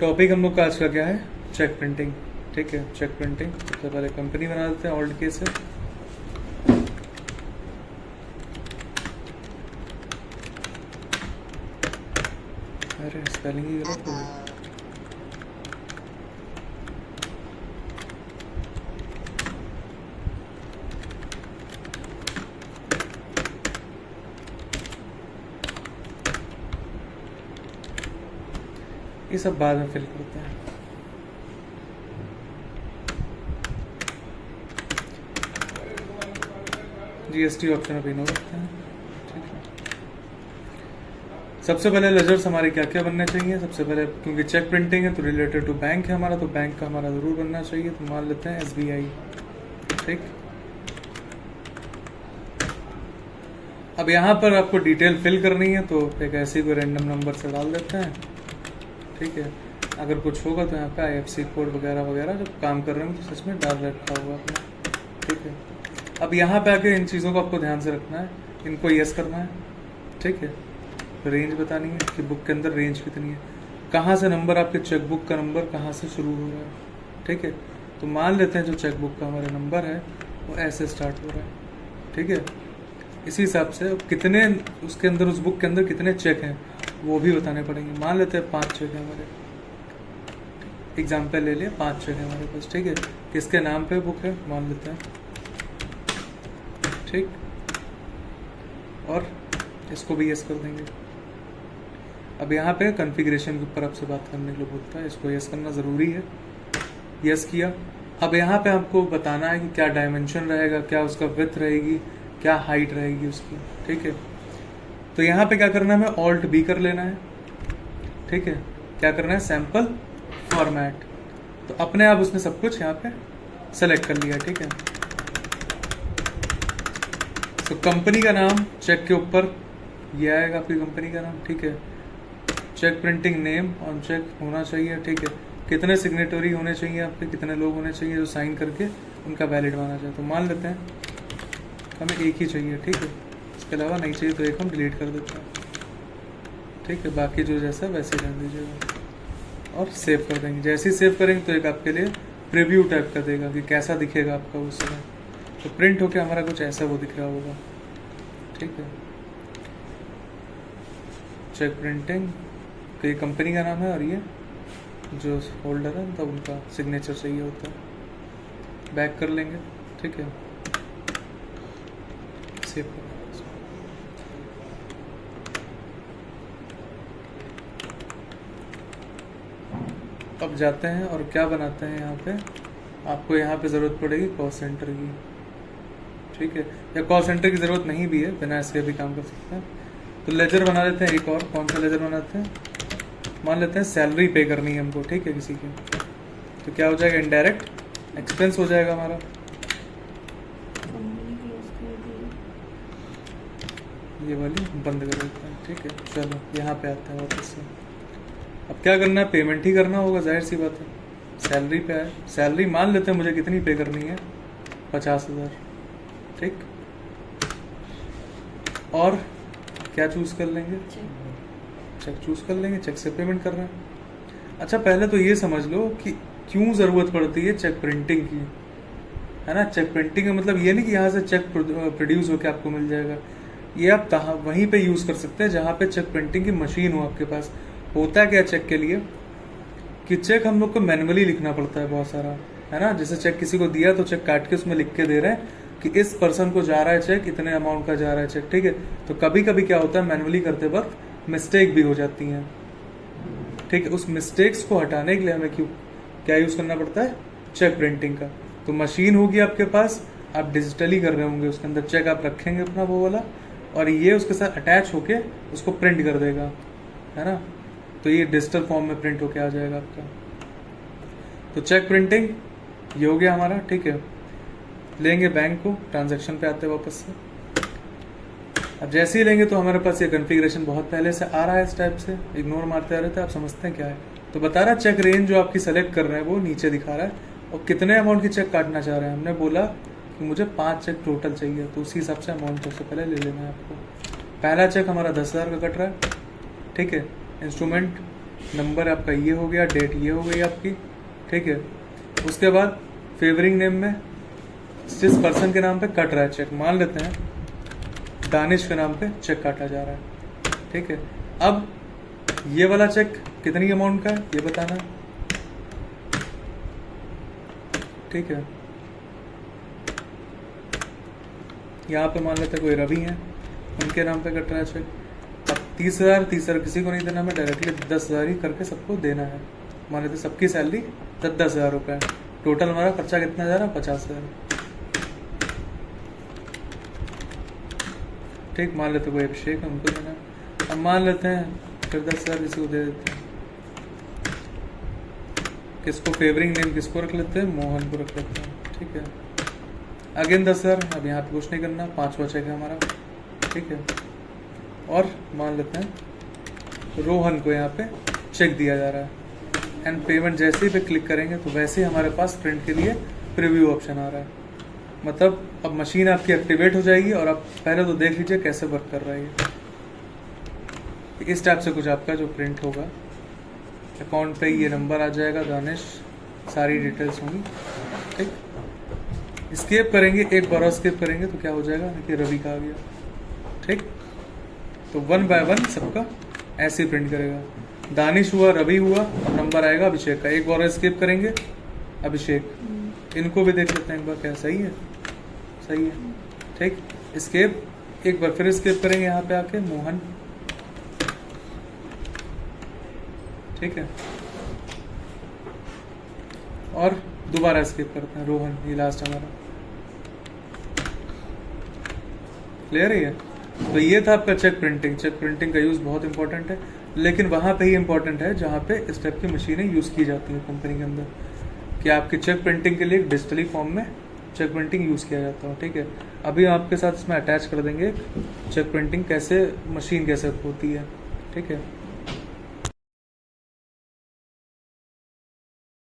Topic हम लोग का आज का क्या है, चेक प्रिंटिंग। ठीक है, चेक प्रिंटिंग। सबसे पहले कंपनी बना देते हैं ऑल्ट के से। अरे स्पेलिंग ही गलत हो गई। ये सब बाद में फिल करते हैं। जीएसटी ऑप्शन अभी नो रखते हैं। ठीक है, सबसे पहले लेजर्स हमारे क्या क्या बनने चाहिए। सबसे पहले क्योंकि चेक प्रिंटिंग है तो रिलेटेड टू बैंक है हमारा, तो बैंक का हमारा जरूर बनना चाहिए। तो मान लेते हैं SBI। ठीक, अब यहाँ पर आपको डिटेल फिल करनी है तो एक ऐसे कोई रैंडम नंबर से डाल देते हैं। ठीक है, अगर कुछ होगा तो यहाँ पे IFSC कोड वगैरह वगैरह जब काम कर रहे हो तो सच में डाल रखा होगा आपने। ठीक है, अब यहाँ पे आके इन चीज़ों को आपको ध्यान से रखना है, इनको यस करना है। ठीक है, रेंज बतानी है कि बुक के अंदर रेंज कितनी है, कहाँ से नंबर आपके चेकबुक का नंबर कहाँ से शुरू हो रहा है। ठीक है, तो मान लेते हैं जो चेकबुक का हमारा नंबर है वो ऐसे स्टार्ट हो रहा है। ठीक है, इसी हिसाब से कितने उसके अंदर उस बुक के अंदर कितने चेक हैं वो भी बताने पड़ेंगे। मान लेते हैं 5 चेक है हमारे, एग्जाम्पल ले लिया, 5 चेक है हमारे पास। ठीक है, किसके नाम पे बुक है मान लेते हैं। ठीक, और इसको भी यस कर देंगे। अब यहाँ पे कॉन्फ़िगरेशन के ऊपर आपसे बात करने के लिए बोलता है, इसको यस करना ज़रूरी है। यस किया। अब यहाँ पे आपको बताना है कि क्या डायमेंशन रहेगा, क्या उसका विड्थ रहेगी, क्या हाइट रहेगी उसकी। ठीक है, तो यहाँ पे क्या करना है, हमें ऑल्ट B कर लेना है। ठीक है, क्या करना है, सैंपल फॉर्मेट। तो अपने आप उसने सब कुछ यहाँ पे सेलेक्ट कर लिया। ठीक है, तो कंपनी का नाम चेक के ऊपर ये आएगा, आपकी कंपनी का नाम। ठीक है, cheque printing name on cheque होना चाहिए। ठीक है, कितने सिग्नेटरी होने चाहिए आपके, कितने लोग होने चाहिए जो साइन करके उनका वैलिड माना जाए। तो मान लेते हैं हमें एक ही चाहिए। ठीक है, इसके अलावा नहीं चाहिए तो एक हम डिलीट कर देते हैं। ठीक है, बाकी जो जैसा वैसे कर दीजिएगा और सेव कर देंगे। जैसे ही सेव करेंगे तो एक आपके लिए प्रीव्यू टाइप का देगा कि कैसा दिखेगा आपका उस समय। तो प्रिंट होके हमारा कुछ ऐसा वो दिख रहा होगा। ठीक है, चेक प्रिंटिंग तो ये कंपनी का नाम है और ये जो होल्डर है तब उनका सिग्नेचर चाहिए होता है। बैक कर लेंगे। ठीक है, सेव कर। अब जाते हैं और क्या बनाते हैं यहाँ पे, आपको यहाँ पे ज़रूरत पड़ेगी कॉस्ट सेंटर की। ठीक है, या कॉस्ट सेंटर की ज़रूरत नहीं भी है, बिना इसके भी काम कर सकते हैं। तो लेजर बना लेते हैं एक और। कौन सा लेजर बनाते हैं, मान लेते हैं सैलरी पे करनी है हमको। ठीक है, किसी की, तो क्या हो जाएगा, इनडायरेक्ट एक्सपेंस हो जाएगा हमारा। ये वाली बंद कर देते हैं। ठीक है, चलो यहाँ पे आते हैं वापस से। अब क्या करना है, पेमेंट ही करना होगा, जाहिर सी बात है। सैलरी पे है, सैलरी मान लेते हैं मुझे कितनी पे करनी है, 50,000। ठीक, और क्या चूज कर लेंगे, चेक चूज कर लेंगे। चेक से पेमेंट कर रहे हैं। अच्छा, पहले तो ये समझ लो कि क्यों ज़रूरत पड़ती है चेक प्रिंटिंग की, है ना। चेक प्रिंटिंग का मतलब ये नहीं कि यहाँ से चेक प्रोड्यूस होकर आपको मिल जाएगा। ये आप वहीं पे यूज़ कर सकते हैं जहाँ पे चेक प्रिंटिंग की मशीन हो आपके पास। होता क्या चेक के लिए कि चेक हम लोग को मैनुअली लिखना पड़ता है बहुत सारा, है ना। जैसे चेक किसी को दिया तो चेक काट के उसमें लिख के दे रहे हैं कि इस पर्सन को जा रहा है चेक, इतने अमाउंट का जा रहा है चेक। ठीक है, तो कभी कभी क्या होता है, मैनुअली करते वक्त मिस्टेक भी हो जाती हैं। ठीक है, उस मिस्टेक्स को हटाने के लिए हमें क्या यूज़ करना पड़ता है, चेक प्रिंटिंग का। तो मशीन होगी आपके पास, आप डिजिटली कर रहे होंगे, उसके अंदर चेक आप रखेंगे अपना वो वाला, और ये उसके साथ अटैच होके उसको प्रिंट कर देगा, है ना। तो ये डिजिटल फॉर्म में प्रिंट होके आ जाएगा आपका। तो चेक प्रिंटिंग ये हो गया हमारा। ठीक है, लेंगे बैंक को, ट्रांजैक्शन पे आते हैं वापस से। अब जैसे ही लेंगे तो हमारे पास ये कॉन्फ़िगरेशन बहुत पहले से आ रहा है इस टाइप से, इग्नोर मारते आ रहे थे। आप समझते हैं क्या है, तो बता रहा है चेक रेंज जो आपकी सेलेक्ट कर रहे हैं वो नीचे दिखा रहा है, और कितने अमाउंट की चेक काटना चाह रहे हैं। हमने बोला कि मुझे 5 चेक टोटल चाहिए, तो उसी हिसाब से अमाउंट सबसे पहले ले लेना है आपको। पहला चेक हमारा 10,000 का कट रहा है। ठीक है, इंस्ट्रूमेंट नंबर आपका ये हो गया, डेट ये हो गई आपकी, ठीक है। उसके बाद फेवरिंग नेम में जिस पर्सन के नाम पे कट रहा है चेक, मान लेते हैं दानिश के नाम पे चेक काटा जा रहा है, ठीक है। अब ये वाला चेक कितनी अमाउंट का है ये बताना है, ठीक है। यहाँ पे मान लेते हैं कोई रवि है, उनके नाम पे कट रहा है चेक। अब 30,000 किसी को नहीं देना, हमें डायरेक्टली 10,000 ही करके सबको देना है। मान लेते सबकी सैलरी 10,000 रुपये है, टोटल हमारा खर्चा कितना जा रहा है 50,000, ठीक। मान लेते कोई अभिषेक है, उनको देना है। अब मान लेते हैं फिर 10,000 किसी को दे देते हैं। किसको फेवरिंग नेम किसको रख लेते हैं, मोहन को रख लेते हैं, ठीक है। अगेन 10,000, अब यहाँ पे कुछ नहीं करना, 5वां चेक है हमारा, ठीक है। और मान लेते हैं रोहन को यहाँ पे चेक दिया जा रहा है, एंड पेमेंट जैसे ही पे क्लिक करेंगे तो वैसे ही हमारे पास प्रिंट के लिए प्रीव्यू ऑप्शन आ रहा है। मतलब अब मशीन आपकी एक्टिवेट हो जाएगी और आप पहले तो देख लीजिए कैसे वर्क कर रहा है ये। इस टाइप से कुछ आपका जो प्रिंट होगा, अकाउंट पे ये नंबर आ जाएगा दानिश, सारी डिटेल्स होंगी, ठीक। स्केप करेंगे, एक बार और स्केप करेंगे तो क्या हो जाएगा कि रवि का आ गया, ठीक। तो 1 बाय 1 सबका ऐसे ही प्रिंट करेगा। दानिश हुआ, रवि हुआ, अब नंबर आएगा अभिषेक का, एक बार स्किप करेंगे अभिषेक, इनको भी देख लेते हैं एक बार, क्या सही है, सही है, ठीक। स्केप, एक बार फिर स्किप करेंगे यहाँ पे आके मोहन, ठीक है। और दोबारा स्किप करते हैं रोहन, ये लास्ट हमारा, क्लियर है। तो ये था आपका चेक प्रिंटिंग। चेक प्रिंटिंग का यूज़ बहुत इंपॉर्टेंट है, लेकिन वहाँ पे ही इंपॉर्टेंट है जहाँ पे इस टाइप की मशीनें यूज़ की जाती हैं कंपनी के अंदर, कि आपके चेक प्रिंटिंग के लिए डिजिटली फॉर्म में चेक प्रिंटिंग यूज़ किया जाता है, ठीक है। अभी आपके साथ इसमें अटैच कर देंगे चेक प्रिंटिंग कैसे, मशीन कैसे होती है, ठीक है।